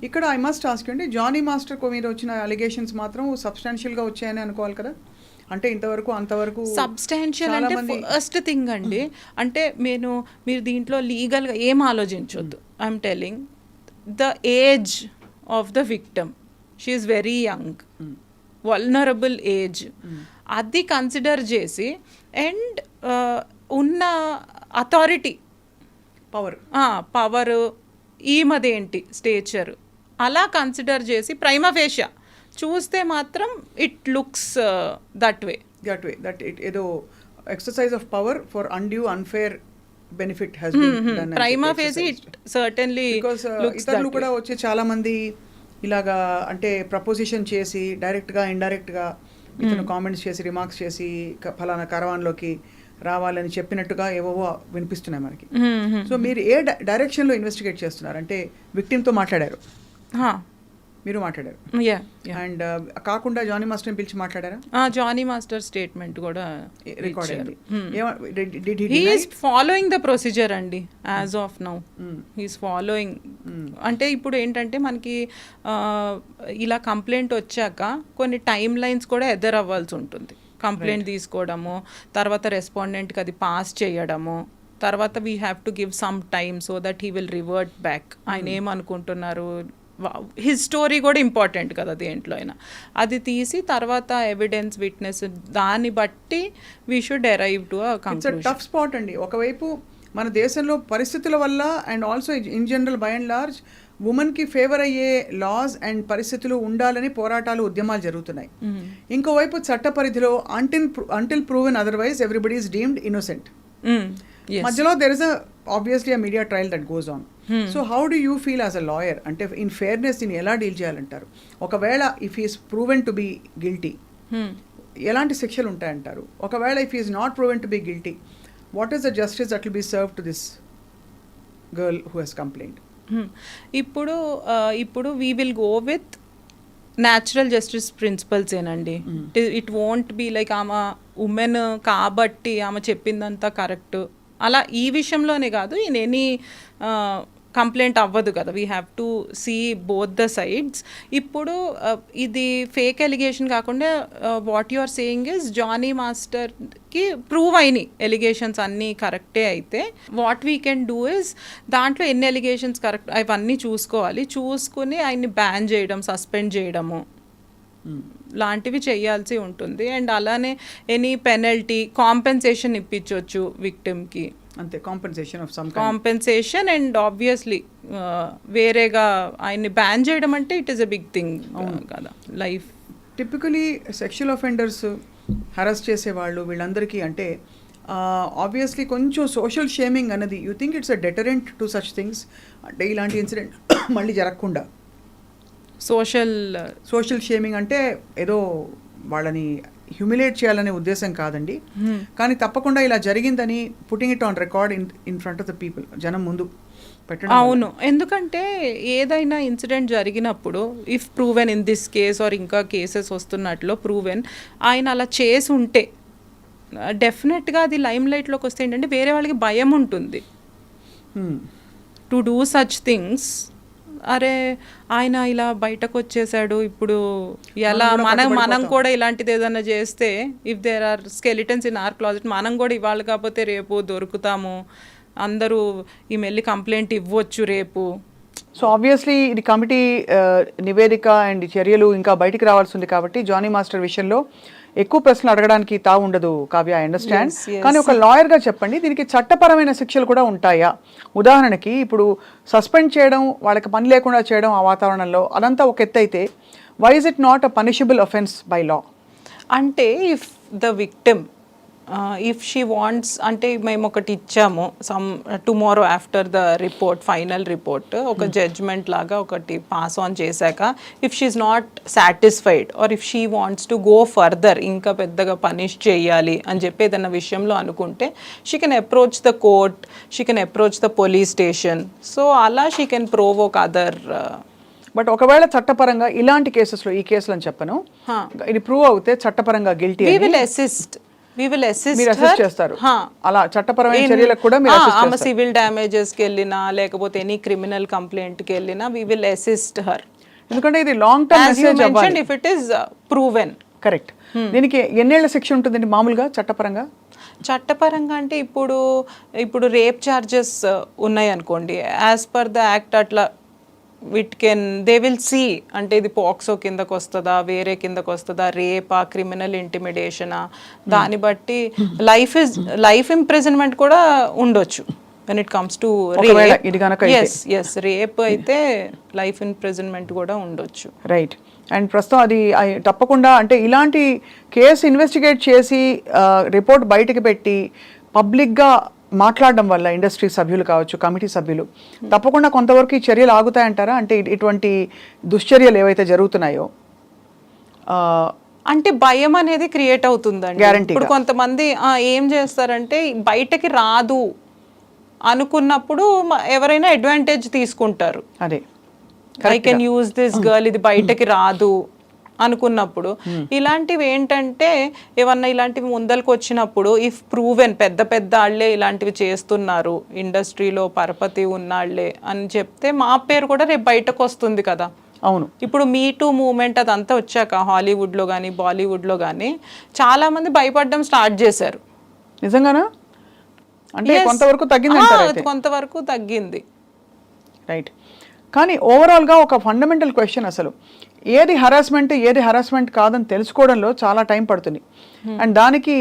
ఇక్కడ I must ask అండి, Johnny master మీద వచ్చిన అలిగేషన్స్ మాత్రం సబ్స్టాన్షియల్గా వచ్చాయని అనుకోవాలి కదా, అంటే ఇంతవరకు అంతవరకు సబ్స్టాన్షియల్ అంటే ఫస్ట్ థింగ్ అండి. అంటే మీరు దీంట్లో లీగల్గా ఏం ఆలోచించొద్దు. I'm telling the age of the victim, she is very young, vulnerable age, అది కన్సిడర్ చేసి అండ్ ఉన్న అథారిటీ పవర్ ఈమదేంటి స్టేచర్ అలా కన్సిడర్ చేసి ప్రైమా ఫేషియా చూస్తే మాత్రం it looks that way that it ఏదో exercise of power for undue unfair benefit has been done. Prima facie it certainly because ఇతరులు కూడా వచ్చి చాలా మంది ఇలాగా అంటే ప్రపోజిషన్ చేసి డైరెక్ట్గా ఇండైరెక్ట్గా ఇతను కామెంట్స్ చేసి రిమార్క్స్ చేసి ఫలానా కరవాన్లోకి రావాలని చెప్పినట్టుగా ఏవో వినిపిస్తున్నాయి మనకి. సో మీరు ఏ డైరెక్షన్లో ఇన్వెస్టిగేట్ చేస్తున్నారు? అంటే విక్టిమ్తో మాట్లాడారు, మీరు మాట్లాడారు, అండ్ కాకుండా జానీ మాస్టర్ పిలిచి మాట్లాడారా? జానీ మాస్టర్ స్టేట్మెంట్ కూడా రికార్డ్ అయింది. He is following the procedure అండి as of now. He's following. అంటే ఇప్పుడు ఏంటంటే మనకి ఇలా కంప్లైంట్ వచ్చాక కొన్ని టైమ్ లైన్స్ కూడా ఎదురవ్వాల్సి ఉంటుంది. కంప్లైంట్ తీసుకోవడము, తర్వాత రెస్పాండెంట్కి అది పాస్ చేయడము, తర్వాత we have to give some time so that he will revert back. ఆయన ఏమనుకుంటున్నారు, హిస్ స్టోరీ కూడా ఇంపార్టెంట్ కదా దేంట్లో అయినా. అది తీసి తర్వాత ఎవిడెన్స్, విట్నెస్, దాన్ని బట్టి we should arrive to a conclusion. Tough spot అండి. ఒకవైపు మన దేశంలో పరిస్థితుల వల్ల and also in general by and large ఉమెన్కి ఫేవర్ అయ్యే లాస్ అండ్ పరిస్థితులు ఉండాలని పోరాటాలు, ఉద్యమాలు జరుగుతున్నాయి. ఇంకోవైపు చట్ట పరిధిలో until proven otherwise everybody is deemed innocent. మధ్యలో there is obviously a media trial that goes on. So how do you feel as a lawyer? అంటే ఇన్ ఫేర్నెస్ దీన్ని ఎలా డీల్ చేయాలంటారు? ఒకవేళ if is proven to be guilty ఎలాంటి శిక్షలు ఉంటాయంటారు? ఒకవేళ if is not proven to be guilty, what is the justice that will be serve to this girl who has complaint? ఇప్పుడు we will go with natural justice principles ఏనండి. It won't be like ఆమె women కాబట్టి ఆమె చెప్పిందంతా correct అలా. ఈ విషయంలోనే కాదు, ఇన్ ఎనీ కంప్లైంట్ అవ్వదు కదా. We have to see both the sides. ఇప్పుడు ఇది ఫేక్ ఎలిగేషన్ కాకుండా what you are saying is Jani మాస్టర్కి ప్రూవ్ అయినాయి ఎలిగేషన్స్ అన్నీ కరెక్టే అయితే what we can do is దాంట్లో ఎన్ని ఎలిగేషన్స్ కరెక్ట్ అవన్నీ చూసుకోవాలి. చూసుకుని ఆయన్ని బ్యాన్ చేయడం, సస్పెండ్ చేయడము లాంటివి చేయాల్సి ఉంటుంది. అండ్ అలానే ఎనీ పెనల్టీ, కాంపెన్సేషన్ ఇప్పించవచ్చు విక్టిమ్కి. అంతే, compensation of some compensation. And obviously వేరేగా ఆయన్ని బ్యాన్ చేయడం అంటే it is a big thing కదా life. Typically sexual offenders harass చేసేవాళ్ళు వీళ్ళందరికీ అంటే ఆబ్వియస్లీ కొంచెం సోషల్ షేమింగ్ అనేది, you think it's a deterrent to such things? అంటే ఇలాంటి ఇన్సిడెంట్ మళ్ళీ జరగకుండా సోషల్ షేమింగ్ అంటే ఏదో వాళ్ళని హ్యూమిలేట్ చేయాలనే ఉద్దేశం కాదండి, కానీ తప్పకుండా ఇలా జరిగిందని putting it on record in front of the people, జనం ముందు పెట్టడం. అవును, ఎందుకంటే ఏదైనా ఇన్సిడెంట్ జరిగినప్పుడు if proven in this case or ఇంకా కేసెస్ వస్తున్నట్లు ప్రూవెన్ ఆయన అలా చేసి ఉంటే డెఫినెట్గా అది లైమ్ లైట్లోకి వస్తే ఏంటంటే వేరే వాళ్ళకి భయం ఉంటుంది టు డూ సచ్ థింగ్స్. అరే ఆయన ఇలా బయటకు వచ్చేసాడు, ఇప్పుడు ఎలా మనం కూడా ఇలాంటిది ఏదైనా చేస్తే if there are skeletons in our closet మనం కూడా ఇవాళ కాకపోతే రేపు దొరుకుతాము, అందరూ ఈ మెల్లి కంప్లైంట్ ఇవ్వచ్చు రేపు. సో ఆబ్వియస్లీ ఇది కమిటీ నివేదిక అండ్ చర్యలు ఇంకా బయటికి రావాల్సి ఉంది కాబట్టి జానీ మాస్టర్ విషయంలో ఎక్కువ ప్రశ్నలు అడగడానికి తావు ఉండదు కావ్య, ఐ అండర్స్టాండ్. కానీ ఒక లాయర్గా చెప్పండి, దీనికి చట్టపరమైన శిక్షలు కూడా ఉంటాయా? ఉదాహరణకి ఇప్పుడు సస్పెండ్ చేయడం, వాళ్ళకి పని లేకుండా చేయడం ఆ వాతావరణంలో, అదంతా ఒక ఎత్తు అయితే why is it not a punishable offence by law? అంటే if the victim if she wants, అంటే మేము ఒకటి ఇచ్చాము some tomorrow after the report, final report ఒక జడ్జ్మెంట్ లాగా ఒకటి పాస్ ఆన్ చేశాక if she is not satisfied or if she wants to go further, ఇంకా పెద్దగా పనిష్ చేయాలి అని చెప్పి ఏదైనా విషయంలో అనుకుంటే she can approach the court, she can approach the police station. So అలా she can Provogue other. But ఒకవేళ చట్టపరంగా ఇలాంటి కేసెస్లో, ఈ కేసులు అని చెప్పను, ఇది ప్రూవ్ అవుతే చట్టపరంగా guilty, we will assist. we will assist మీరు her. అసిస్ట్ చేస్తారు హా. అలా చట్టపరమైన చర్యలకు కూడా మీరు assist ఆమె చేస్తారు. సివిల్ డ్యామేజెస్కి వెళ్ళినా లేకపోతే ఎనీ క్రిమినల్ కంప్లైంట్కి వెళ్ళినా we will assist her. ఎందుకంటే ఇది long term As you message అవ్వాలి. mentioned, if it is proven. Correct. దీనికి ఎన్నేళ్ల శిక్ష ఉంటుందండి మామూలుగా చట్టపరంగా? చట్టపరంగా అంటే ఇప్పుడు రేప్ ఛార్జెస్ ఉన్నాయి అనుకోండి, యాజ్ పర్ ద యాక్ట్ అట్లా దే విల్ సీ అంటే ఇది పాక్సో కిందకు వస్తుందా, వేరే కిందకు వస్తుందా, రేపా, క్రిమినల్ ఇంటిమిడేషనా, దాన్ని బట్టి లైఫ్ ఇంప్రిజన్మెంట్ కూడా ఉండొచ్చు వెన్ ఇట్ కమ్స్ టు ఒకవేళ ఇది గనక అయితే. ఎస్ రేప్ అయితే లైఫ్ ఇంప్రిజన్మెంట్ కూడా ఉండొచ్చు. రైట్. అండ్ ప్రస్తుతం అది తప్పకుండా అంటే ఇలాంటి కేసు ఇన్వెస్టిగేట్ చేసి రిపోర్ట్ బయటకు పెట్టి పబ్లిక్గా మాట్లాడడం వల్ల ఇండస్ట్రీ సభ్యులు కావచ్చు, కమిటీ సభ్యులు తప్పకుండా కొంతవరకు ఈ చర్యలు ఆగుతాయంటారా? అంటే ఇటువంటి దుశ్చర్యలు ఏవైతే జరుగుతున్నాయో అంటే భయం అనేది క్రియేట్ అవుతుందండి. Guarantee ఇప్పుడు కొంతమంది ఏం చేస్తారంటే బయటకి రాదు అనుకున్నప్పుడు ఎవరైనా అడ్వాంటేజ్ తీసుకుంటారు. అదే I can use this girl, ఇది బయటకి రాదు అనుకున్నప్పుడు ఇలాంటివి ఏంటంటే ఏమన్నా ఇలాంటివి ముందరకు వచ్చినప్పుడు ఇఫ్ ప్రూవెన్ పెద్ద వాళ్ళే ఇలాంటివి చేస్తున్నారు, ఇండస్ట్రీలో పరపతి ఉన్నాళ్లే అని చెప్తే మా పేరు కూడా రేపు బయటకు వస్తుంది కదా. అవును. ఇప్పుడు మీ టూ మూమెంట్ అదంతా వచ్చాక హాలీవుడ్లో కానీ బాలీవుడ్లో కానీ చాలా మంది భయపడడం స్టార్ట్ చేశారు. నిజంగానా? అంటే కొంతవరకు తగ్గింది. కొంతవరకు తగ్గింది. రైట్. కానీ ఓవరాల్గా ఒక ఫండమెంటల్ క్వశ్చన్, అసలు ఏది హరాస్మెంట్ కాదని తెలుసుకోవడంలో చాలా టైం పడుతుంది. అండ్ దానికి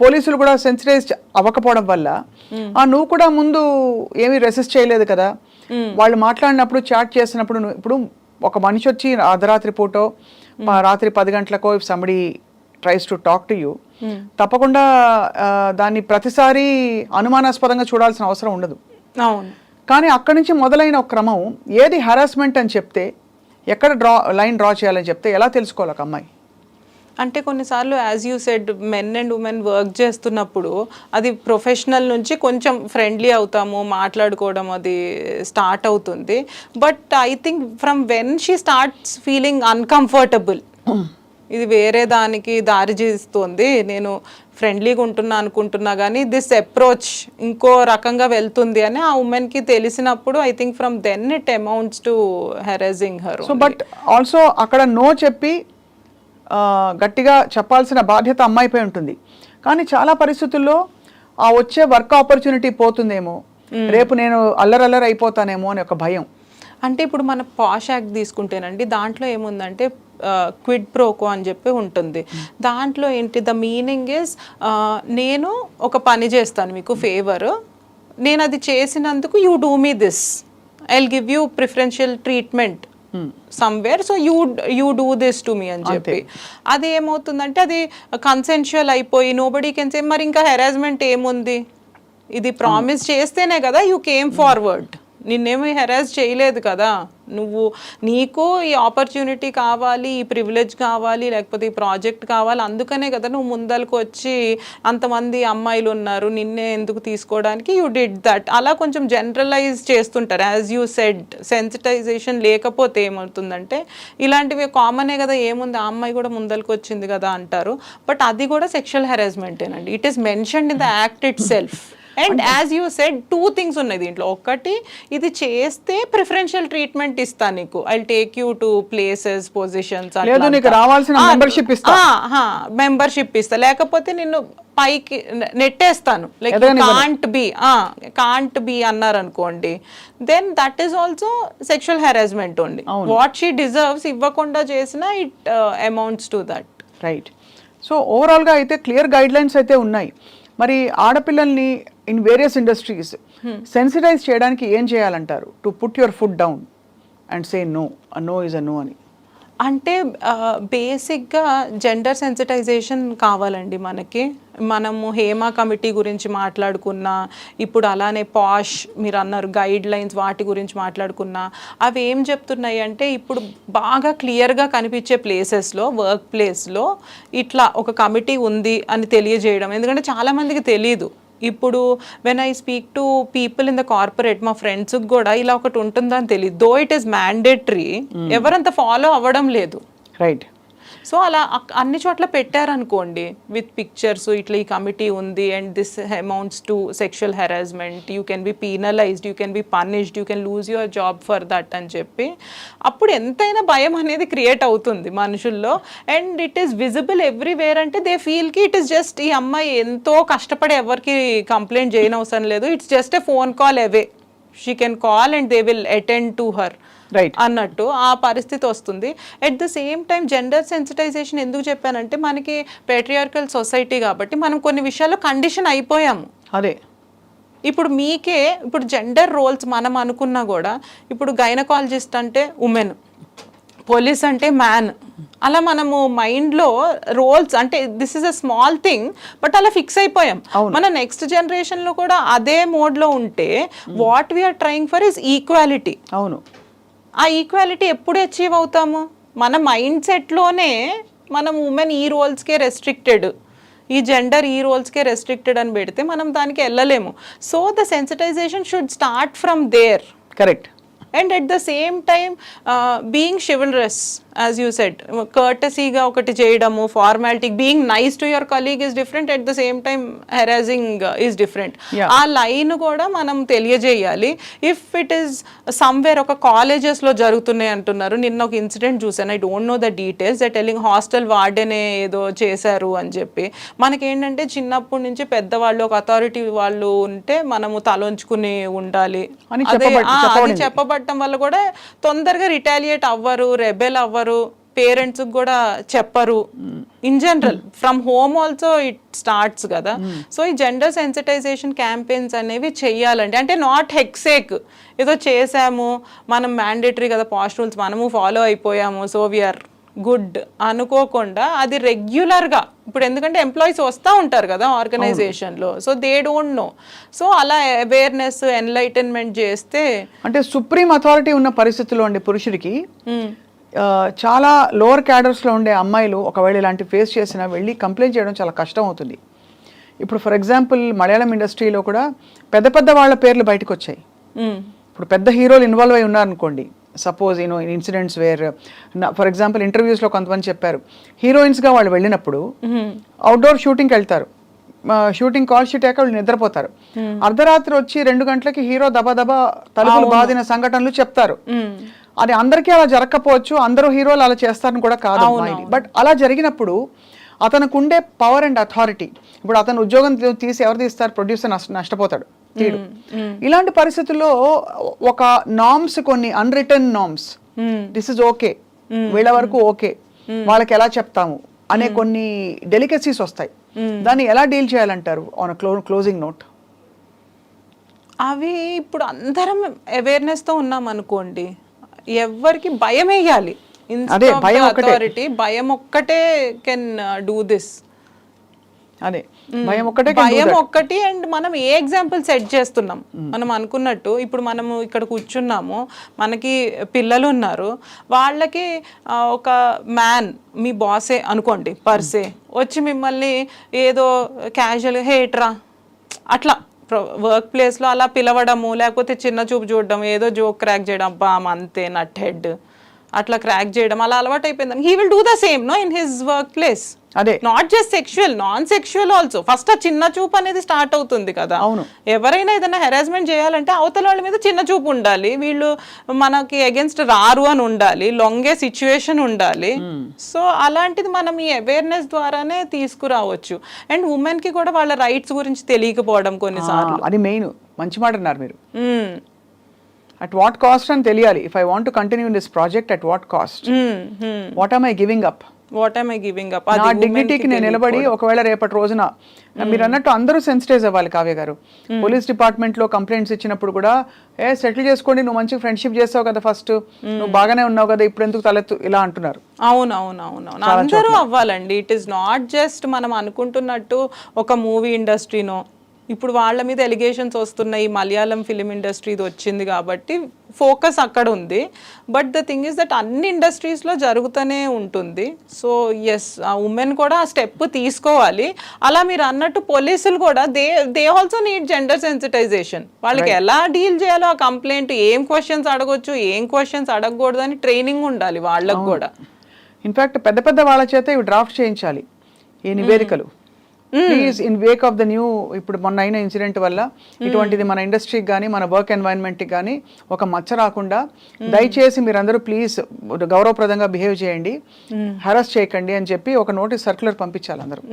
పోలీసులు కూడా సెన్సిటైజ్ అవ్వకపోవడం వల్ల నువ్వు కూడా ముందు ఏమీ రెసిస్ట్ చేయలేదు కదా, వాళ్ళు మాట్లాడినప్పుడు చాట్ చేసినప్పుడు ఇప్పుడు ఒక మనిషి వచ్చి అర్ధరాత్రి పూటో రాత్రి 10 గంటలకో if somebody tries to talk to you, తప్పకుండా దాన్ని ప్రతిసారి అనుమానాస్పదంగా చూడాల్సిన అవసరం ఉండదు. అవును. కానీ అక్కడి నుంచి మొదలైన ఒక క్రమం ఏది హరాస్మెంట్ అని చెప్తే, ఎక్కడ లైన్ డ్రా చేయాలని చెప్తే ఎలా తెలుసుకోవాలి ఒక అమ్మాయి? అంటే కొన్నిసార్లు as you said men and women work చేస్తున్నప్పుడు అది ప్రొఫెషనల్ నుంచి కొంచెం ఫ్రెండ్లీ అవుతాము, మాట్లాడుకోవడం అది స్టార్ట్ అవుతుంది. But I think from when she starts feeling uncomfortable, ఇది వేరే దానికి దారి చేస్తుంది, నేను ఫ్రెండ్లీగా ఉంటున్నా అనుకుంటున్నా కానీ దిస్ అప్రోచ్ ఇంకో రకంగా వెళ్తుంది అని ఆ ఉమెన్కి తెలిసినప్పుడు I think from then it amounts to harassing her. So but also అక్కడ నో చెప్పి గట్టిగా చెప్పాల్సిన బాధ్యత అమ్మాయిపై ఉంటుంది. కానీ చాలా పరిస్థితుల్లో ఆ వచ్చే వర్క్ ఆపర్చునిటీ పోతుందేమో, రేపు నేను అల్లరల్లరి అయిపోతానేమో అని ఒక భయం. అంటే ఇప్పుడు మన పాష్ యాక్ట్ తీసుకుంటేనండి, దాంట్లో ఏముందంటే క్విడ్ ప్రోకో అని చెప్పి ఉంటుంది. దాంట్లో ఏంటి, ద మీనింగ్ ఇస్ నేను ఒక పని చేస్తాను మీకు ఫేవర్, నేను అది చేసినందుకు you do me this, I will give you preferential treatment somewhere, so you do this to me అని చెప్పి. అది ఏమవుతుందంటే అది కన్సెన్షువల్ అయిపోయి నోబడీ కెన్ సే మరి ఇంకా హెరాస్మెంట్ ఏముంది, ఇది ప్రామిస్ చేస్తేనే కదా యూ కేమ్ ఫార్వర్డ్, నిన్నేమీ హెరాస్ చేయలేదు కదా, నీకు ఈ ఆపర్చునిటీ కావాలి, ఈ ప్రివిలేజ్ కావాలి, లేకపోతే ఈ ప్రాజెక్ట్ కావాలి, అందుకనే కదా నువ్వు ముందరకు వచ్చి అంతమంది అమ్మాయిలు ఉన్నారు నిన్నే ఎందుకు తీసుకోవడానికి యూ డిడ్ దట్. అలా కొంచెం జనరలైజ్ చేస్తుంటారు. యాజ్ యూ సెడ్ సెన్సిటైజేషన్ లేకపోతే ఏమవుతుందంటే ఇలాంటివి కామనే కదా, ఏముంది ఆ అమ్మాయి కూడా ముందరకు వచ్చింది కదా అంటారు. బట్ అది కూడా సెక్షువల్ హెరాస్మెంటేనండి. It is mentioned in the act itself. And as you said 2 things ఉన్నాయి దీంట్లో. ఒకటి, ఇది చేస్తే ప్రిఫరెన్షియల్ ట్రీట్మెంట్ ఇస్తా నీకు, I take you to places, positions, membership ఇస్తా, లేకపోతే నిన్ను పైకి నెట్టేస్తాను, లైక్ కాంట్ బి అన్నారు అనుకోండి, then that is also sexual harassment only. What she deserves ఇవ్వకుండా చేసినా it amounts to that. Right. So ఓవరాల్గా అయితే క్లియర్ గైడ్ లైన్స్ అయితే ఉన్నాయి. మరి ఆడపిల్లల్ని ఇన్ వేరియస్ ఇండస్ట్రీస్ సెన్సిటైజ్ చేయడానికి ఏం చేయాలంటారు? To put your foot down and say no, no is a no అని. అంటే బేసిక్గా జెండర్ సెన్సిటైజేషన్ కావాలండి మనకి. మనము హేమా కమిటీ గురించి మాట్లాడుకున్నా, ఇప్పుడు అలానే పాష్ మీరు అన్నారు గైడ్ లైన్స్ వాటి గురించి మాట్లాడుకున్నా, అవి ఏం చెప్తున్నాయి అంటే ఇప్పుడు బాగా క్లియర్గా కనిపించే ప్లేసెస్లో, వర్క్ ప్లేస్లో ఇట్లా ఒక కమిటీ ఉంది అని తెలియజేయడం. ఎందుకంటే చాలామందికి తెలియదు. ఇప్పుడు when I speak to people in the corporate, మా ఫ్రెండ్స్కి కూడా ఇలా ఒకటి ఉంటుందని తెలియదు. దో ఇట్ ఈస్ మ్యాండేటరీ, ఎవరంత ఫాలో అవ్వడం లేదు. రైట్. సో అలా అన్ని చోట్ల పెట్టారనుకోండి విత్ పిక్చర్స్, ఇట్లా ఈ కమిటీ ఉంది and this amounts to sexual harassment, you can be penalised, you can be punished, you can lose your job for that అని చెప్పి అప్పుడు ఎంతైనా భయం అనేది క్రియేట్ అవుతుంది మనుషుల్లో. And it is visible everywhere. అంటే దే ఫీల్ కి ఇట్ ఈస్ జస్ట్ ఈ అమ్మాయి ఎంతో కష్టపడి ఎవరికి కంప్లైంట్ చేయనవసరం లేదు, it's just a phone call away, she can call and they will attend to her అన్నట్టు ఆ పరిస్థితి వస్తుంది. At the same time gender sensitization ఎందుకు చెప్పానంటే మనకి పేట్రియార్కల్ సొసైటీ కాబట్టి మనం కొన్ని విషయాల్లో కండిషన్ అయిపోయాము. అదే ఇప్పుడు మీకే ఇప్పుడు జెండర్ రోల్స్ మనం అనుకున్నా కూడా ఇప్పుడు గైనకాలజిస్ట్ అంటే ఉమెన్, పోలీస్ అంటే మ్యాన్, అలా మనము మైండ్లో రోల్స్ అంటే this is a small thing but అలా ఫిక్స్ అయిపోయాం. మన నెక్స్ట్ జనరేషన్లో కూడా అదే మోడ్లో ఉంటే what we are trying for is equality. అవును, ఆ ఈక్వాలిటీ ఎప్పుడు అచీవ్ అవుతాము? మన మైండ్ సెట్లోనే మనం ఉమెన్ ఈ రోల్స్కే రెస్ట్రిక్టెడ్, ఈ జెండర్ ఈ రోల్స్కే రెస్ట్రిక్టెడ్ అని పెడితే మనం దానికి వెళ్ళలేము. So the sensitization should start from there. Correct. And at the same time being chivalrous, as you said, కర్టసీగా ఒకటి చేయడము, formality, being nice to your colleague is different, at the same time harassing is different. ఆ line కూడా మనం తెలియజేయాలి. If it is somewhere ఒక కాలేజెస్లో జరుగుతున్నాయి అంటున్నారు, నిన్న ఒక ఇన్సిడెంట్ చూసాను, I don't know the details, that telling hostel వార్డెనే ఏదో చేశారు అని చెప్పి. మనకేంటంటే చిన్నప్పటి నుంచి పెద్దవాళ్ళు ఒక అథారిటీ వాళ్ళు ఉంటే మనము తలొంచుకుని ఉండాలి అని చెప్పబడటం వల్ల కూడా తొందరగా రిటాలియేట్ అవ్వరు, రెబెల్ అవ్వరు, పేరెంట్స్ కూడా చెప్పరు. In general from home also it starts కదా. సో ఈ జెండర్ సెన్సిటైజేషన్ క్యాంపెయిన్స్ అనేవి చెయ్యాలండి. అంటే నాట్ హెక్సేక్ ఏదో చేసాము మనం మ్యాండేటరీ కదా పాస్ట్ రూల్స్ మనము ఫాలో అయిపోయాము సో వీఆర్ గుడ్ అనుకోకుండా అది రెగ్యులర్గా, ఇప్పుడు ఎందుకంటే ఎంప్లాయీస్ వస్తూ ఉంటారు కదా ఆర్గనైజేషన్లో, so they don't know, so అలా అవేర్నెస్ ఎన్లైటన్మెంట్ చేస్తే. అంటే సుప్రీం అథారిటీ ఉన్న పరిస్థితుల్లో అండి పురుషుడికి చాలా లోవర్ క్యాడర్స్లో ఉండే అమ్మాయిలు ఒకవేళ ఇలాంటి ఫేస్ చేసినా వెళ్ళి కంప్లైంట్ చేయడం చాలా కష్టం అవుతుంది. ఇప్పుడు ఫర్ ఎగ్జాంపుల్ మలయాళం ఇండస్ట్రీలో కూడా పెద్ద పెద్ద వాళ్ళ పేర్లు బయటకు వచ్చాయి. ఇప్పుడు పెద్ద హీరోలు ఇన్వాల్వ్ అయి ఉన్నారనుకోండి, suppose you know in incidents where for example ఇంటర్వ్యూస్లో కొంతమంది చెప్పారు హీరోయిన్స్గా వాళ్ళు వెళ్ళినప్పుడు అవుట్డోర్ షూటింగ్కి వెళ్తారు, షూటింగ్ కాల్ షీట్ అయ్యాక వాళ్ళు నిద్రపోతారు, అర్ధరాత్రి వచ్చి 2 గంటలకి హీరో దబా తలుపులు బాదిన సంఘటనలు చెప్తారు. అది అందరికీ అలా జరగకపోవచ్చు, అందరూ హీరోలు అలా చేస్తారని కూడా కాదు, బట్ అలా జరిగినప్పుడు అతనికి ఉండే పవర్ అండ్ అథారిటీ, ఇప్పుడు అతను ఉద్యోగం తీసి ఎవరు తీస్తారు, ప్రొడ్యూసర్ నష్టపోతాడు, తీడు. ఇలాంటి పరిస్థితుల్లో ఒక నామ్స్, కొన్ని unwritten norms, this is okay, వీళ్ళ వరకు ఓకే, వాళ్ళకి ఎలా చెప్తాము అనే కొన్ని డెలికసీస్ వస్తాయి. దాన్ని ఎలా డీల్ చేయాలంటారు ఆన్ క్లోజింగ్ నోట్? అవి ఇప్పుడు అందరం అవేర్నెస్తో ఉన్నాం అనుకోండి, ఎవరికి భయం వేయాలి, అథారిటీ భయం ఒక్కటే కెన్ డూ దిస్. అదే భయం ఒక్కటి. అండ్ మనం ఏ ఎగ్జాంపుల్ సెట్ చేస్తున్నాం, మనం అనుకున్నట్టు ఇప్పుడు మనము ఇక్కడ కూర్చున్నాము, మనకి పిల్లలు ఉన్నారు, వాళ్ళకి ఒక మ్యాన్ మీ బాసే అనుకోండి పర్సే వచ్చి మిమ్మల్ని ఏదో క్యాజువల్గా హేట్రా అట్లా వర్క్ ప్లేస్లో అలా పిలవడము, లేకపోతే చిన్న చూపు చూడడం, ఏదో జోక్ క్రాక్ చేయడం, అబ్బా అంతే నట్ హెడ్ అట్లా క్రాక్ చేయడం అలా అలవాటు అయిపోయింది. He will do the same no in his work place. అదే not just sexual, non sexual also. First ఆ చిన్న చూపు అనేది స్టార్ట్ అవుతుంది కదా. అవును, ఎవరైనా ఏదైనా హెరాస్మెంట్ చేయాలంటే అవతల వాళ్ళ మీద చిన్న చూపు ఉండాలి, వీళ్ళు మనకి అగేన్స్ట్ రారు అని ఉండాలి, లొంగే సిచ్యువేషన్ ఉండాలి. సో అలాంటిది మనం ఈ అవేర్నెస్ ద్వారానే తీసుకురావచ్చు. అండ్ ఉమెన్ కి కూడా వాళ్ళ రైట్స్ గురించి తెలియకపోవడం కొన్నిసార్లు, అది మెయిన్. మంచి మాట అన్నారు మీరు. అట్ వాట్ కాస్ట్ అని తెలియాలి. If I want to continue this project at what cost, what am I giving up, నా డిగ్నిటీకి నేను నిలబడి ఒకవేళ రేపటి రోజున మీరు అన్నట్టు అందరూ సెన్సిటైజ్ అవ్వాలి. కావ్య గారు, పోలీస్ డిపార్ట్మెంట్ లో కంప్లైంట్స్ ఇచ్చినప్పుడు కూడా సెటిల్ చేసుకోండి, నువ్వు మంచి ఫ్రెండ్షిప్ చేస్తావు కదా, ఫస్ట్ నువ్వు బాగానే ఉన్నావు కదా, ఇప్పుడు ఎందుకు తలెత్తు ఇలా అంటున్నారు. అవునవునవును, అందరూ అవ్వాలండి. ఇట్ ఈస్ నాట్ జస్ట్ మనం అనుకుంటున్నట్టు ఒక మూవీ ఇండస్ట్రీనో, ఇప్పుడు వాళ్ళ మీద ఎలిగేషన్స్ వస్తున్నాయి, మలయాళం ఫిలిం ఇండస్ట్రీది వచ్చింది కాబట్టి ఫోకస్ అక్కడ ఉంది. But the thing is that అన్ని ఇండస్ట్రీస్లో జరుగుతూనే ఉంటుంది. సో ఎస్, ఆ ఉమెన్ కూడా ఆ స్టెప్ తీసుకోవాలి. అలా మీరు అన్నట్టు పోలీసులు కూడా they also need gender sensitization. వాళ్ళకి ఎలా డీల్ చేయాలో ఆ కంప్లైంట్, ఏం క్వశ్చన్స్ అడగొచ్చు, ఏం క్వశ్చన్స్ అడగకూడదు అని ట్రైనింగ్ ఉండాలి వాళ్ళకు కూడా. ఇన్ఫాక్ట్ పెద్ద పెద్ద వాళ్ళ చేత ఇవి డ్రాఫ్ట్ చేయించాలి ఈ నివేదికలు. Please in Wake of the new ఇప్పుడు మొన్న అయిన ఇన్సిడెంట్ వల్ల ఇటువంటిది మన ఇండస్ట్రీకి కానీ మన వర్క్ ఎన్వైరన్మెంట్కి కానీ ఒక మచ్చ రాకుండా దయచేసి మీరందరూ ప్లీజ్ గౌరవప్రదంగా బిహేవ్ చేయండి, హరాస్ చేయకండి అని చెప్పి ఒక నోటీస్ సర్క్యులర్ పంపించాలి అందరూ.